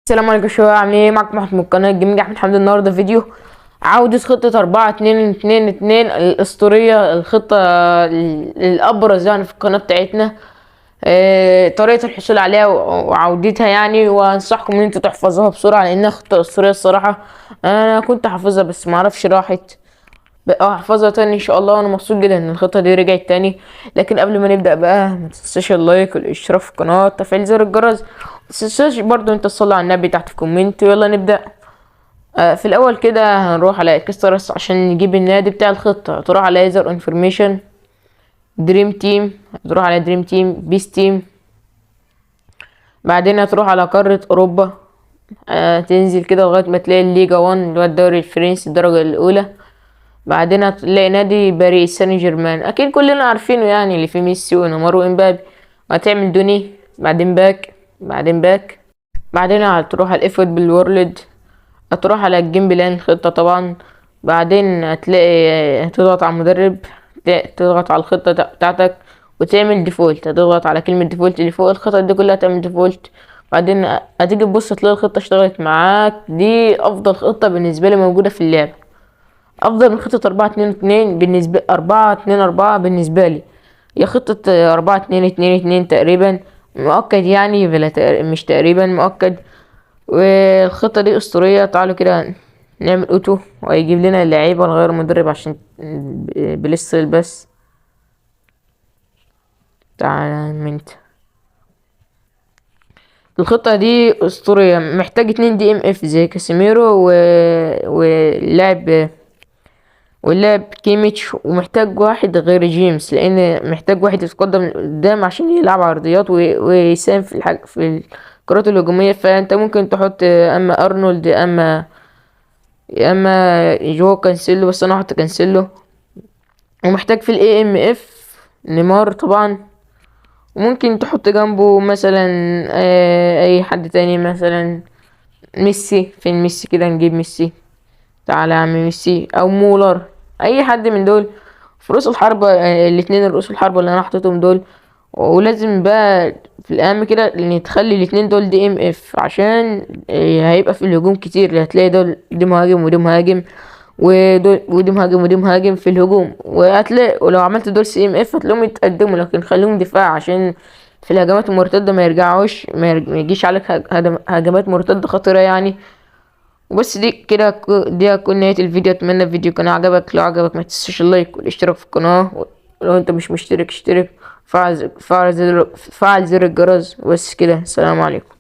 السلام عليكم يا شباب، عاملين ايه؟ معاكم محمد من قناة جيمنج احمد حمد. النهارده فيديو عودة خطة 4-2-2-2 الأسطورية، الخطة الأبرز يعني في القناة بتاعتنا. طريقة الحصول عليها وعودتها يعني، وأنصحكم إن انتوا تحفظوها بسرعة لأنها خطة أسطورية الصراحة. أنا كنت حافظها بس معرفش راحت، بقى احفظها تاني ان شاء الله. وانا مبسوط جدا ان الخطه دي رجعت تاني. لكن قبل ما نبدا بقى، ما تنساش اللايك والاشتراك في القناه وتفعيل زر الجرس. ما تنساش برضو انت تصلي على النبي تحت في كومنت. يلا نبدا. في الاول كده هنروح على اكسترس عشان نجيب النادي بتاع الخطه. تروح على يوزر انفورميشن، دريم تيم، تروح على دريم تيم، بيس تيم. بعدين هتروح على قاره اوروبا. تنزل كده لغايه ما تلاقي الليجا 1 اللي هو الدوري الفرنسي الدرجه الاولى. بعدين هتلاقي نادي باريس سان جيرمان، اكيد كلنا عارفينه يعني، اللي فيه ميسي ونيمار وامبابي. وهتعمل دوني، بعدين باك، بعدين باك. بعدين هتروح على الاف فوتبول وورلد، هتروح على الجيم بلان الخطة طبعا. بعدين هتلاقي هتضغط على المدرب، تضغط على الخطة بتاعتك وتعمل ديفولت. هتضغط على كلمة ديفولت اللي فوق الخطة دي كلها تعمل ديفولت. بعدين هتيجي تبص تلاقي الخطة اشتغلت معاك. دي افضل خطة بالنسبة لي موجودة في اللعبة، افضل من خطة 4-2-2 بالنسبة 4-2-4 بالنسبة لي. هي خطة 4-2-2-2 تقريبا مؤكد يعني، بلا مش تقريبا مؤكد. والخطة دي اسطورية. تعالوا كده نعمل اوتو وهيجيب لنا اللعيبة ونغير مدرب عشان بلسه بس. تعالى منت. الخطة دي اسطورية، محتاج 2 دي ام اف زي كاسيميرو واللاعب كيميتش، ومحتاج واحد غير جيمس لان محتاج واحد يتقدم قدام عشان يلعب عرضيات ويساهم في الكرات الهجوميه. فانت ممكن تحط اما ارنولد اما جو كانسيلو، بس انا هحط كانسيلو. ومحتاج في الاي ام اف نيمار طبعا. وممكن تحط جنبه مثلا اي حد تاني، مثلا ميسي. فين ميسي؟ كده نجيب ميسي. تعالى يا عم ميسي او مولر، اي حد من دول في رؤوس الحربة. الاتنين رؤوس الحربة اللي انا حطيتهم دول. ولازم بقى في الاهم كده ان تخلي الاتنين دول دي ام اف عشان هيبقى في الهجوم كتير. اللي هتلاقي دول دي مهاجم ودي مهاجم، ودي مهاجم ودي مهاجم في الهجوم. وهتلاقي ولو عملت دول سي ام اف هتلاقيهم يتقدموا، لكن خليهم دفاع عشان في الهجمات المرتدة ما يرجعوش، ما يجيش عليك هجمات مرتدة خطيرة يعني. وبس دي كده دي هتكون نهاية الفيديو. اتمنى الفيديو كان عجبك. لو عجبك ما تنساش اللايك والاشتراك في القناة، ولو انت مش مشترك اشترك. فعل زر الجرس. بس كده، السلام عليكم.